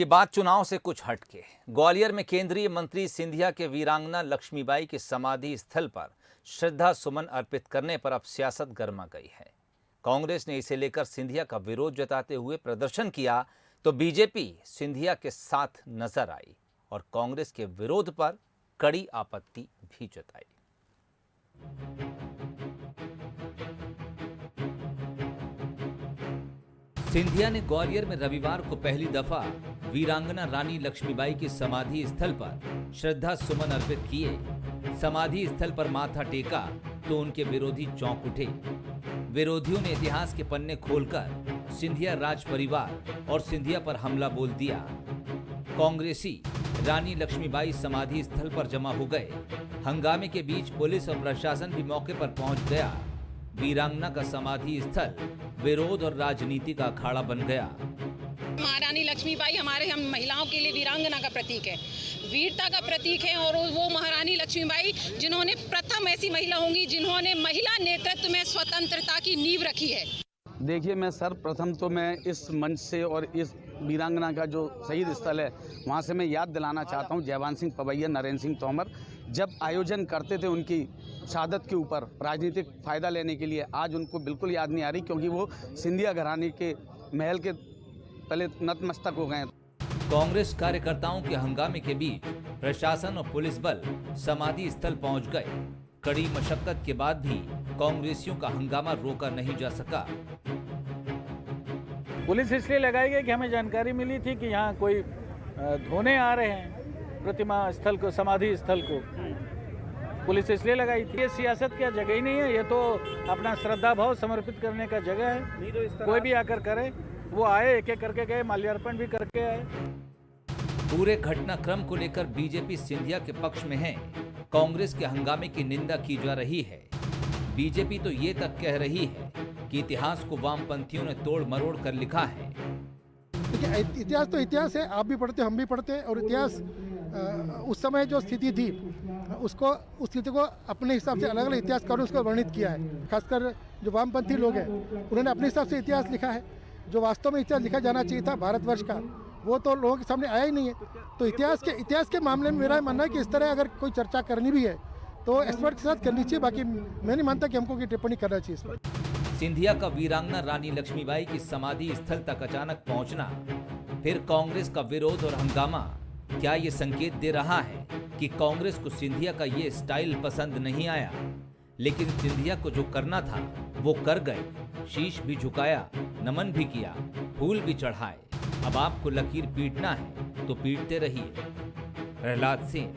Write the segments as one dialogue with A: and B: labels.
A: ये बात चुनाव से कुछ हटके। ग्वालियर में केंद्रीय मंत्री सिंधिया के वीरांगना लक्ष्मीबाई की समाधि स्थल पर श्रद्धा सुमन अर्पित करने पर अब सियासत गर्मा गई है। कांग्रेस ने इसे लेकर सिंधिया का विरोध जताते हुए प्रदर्शन किया तो बीजेपी सिंधिया के साथ नजर आई और कांग्रेस के विरोध पर कड़ी आपत्ति भी जताई। सिंधिया ने ग्वालियर में रविवार को पहली दफा वीरांगना रानी लक्ष्मीबाई की समाधि स्थल पर श्रद्धा सुमन अर्पित किए। समाधि स्थल पर माथा टेका तो उनके विरोधी चौंक उठे। विरोधियों ने इतिहास के पन्ने खोलकर सिंधिया राज परिवार और सिंधिया पर हमला बोल दिया। कांग्रेसी रानी लक्ष्मीबाई समाधि स्थल पर जमा हो गए। हंगामे के बीच पुलिस और प्रशासन भी मौके पर पहुंच गया। वीरांगना का समाधि स्थल विरोध और राजनीति का अखाड़ा बन गया।
B: महारानी लक्ष्मीबाई हम महिलाओं के लिए वीरांगना का प्रतीक है, वीरता का प्रतीक है। और वो महारानी लक्ष्मीबाई जिन्होंने प्रथम ऐसी महिला होंगी जिन्होंने महिला नेतृत्व में स्वतंत्रता की नींव रखी है।
C: देखिए, मैं सर्वप्रथम तो मैं इस मंच से और इस वीरांगना का जो शहीद स्थल है वहाँ से मैं याद दिलाना चाहता हूँ जयवान सिंह पवैया, नरेंद्र सिंह तोमर जब आयोजन करते थे उनकी शहादत के ऊपर राजनीतिक फ़ायदा लेने के लिए। आज उनको बिल्कुल याद नहीं आ रही क्योंकि वो सिंधिया घराने के महल के तले नतमस्तक हो गए।
A: कांग्रेस कार्यकर्ताओं के हंगामे के बीच प्रशासन और पुलिस बल समाधि स्थल पहुंच गए। कड़ी मशक्कत के बाद भी कांग्रेसियों का हंगामा रोका नहीं जा सका।
D: पुलिस इसलिए लगाई गई कि हमें जानकारी मिली थी कि यहाँ कोई धोने आ रहे हैं प्रतिमा स्थल को, समाधि स्थल को। पुलिस इसलिए लगाई थी। ये सियासत क्या जगह ही नहीं है, ये तो अपना श्रद्धा भाव समर्पित करने का जगह है। कोई भी आकर करे, वो आए, एक एक करके गए, माल्यार्पण भी करके आए।
A: पूरे घटनाक्रम को लेकर बीजेपी सिंधिया के पक्ष में है। कांग्रेस के हंगामे की निंदा की जा रही है। बीजेपी तो ये तक कह रही है कि इतिहास को वामपंथियों ने तोड़ मरोड़ कर लिखा है।
E: इतिहास तो इतिहास है, आप भी पढ़ते, हम भी पढ़ते हैं। और इतिहास उस समय जो स्थिति थी उस स्थिति को अपने हिसाब से अलग अलग इतिहासकारों उसको वर्णित किया है। खासकर जो वामपंथी लोग हैं उन्होंने अपने हिसाब से इतिहास लिखा है। जो वास्तव में इतिहास लिखा जाना चाहिए था भारतवर्ष का, वो तो लोगों के सामने आया ही नहीं है। तो इतिहास के मामले में मेरा मानना है कि इस तरह अगर कोई चर्चा करनी भी है तो एक्सपर्ट के साथ करनी चाहिए। बाकी मैं नहीं मानता कि हमको कोई टिप्पणी करना चाहिए इस पर।
A: सिंधिया का वीरांगना रानी लक्ष्मीबाई की समाधि स्थल तक अचानक पहुंचना, फिर कांग्रेस का विरोध और हंगामा, क्या ये संकेत दे रहा है कि कांग्रेस को सिंधिया का ये स्टाइल पसंद नहीं आया? लेकिन सिंधिया को जो करना था वो कर गए। शीश भी झुकाया, नमन भी किया, फूल भी चढ़ाए। अब आपको लकीर पीटना है तो पीटते रहिए। प्रहलाद सिंह,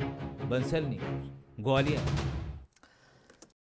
A: बंसल न्यूज, ग्वालियर।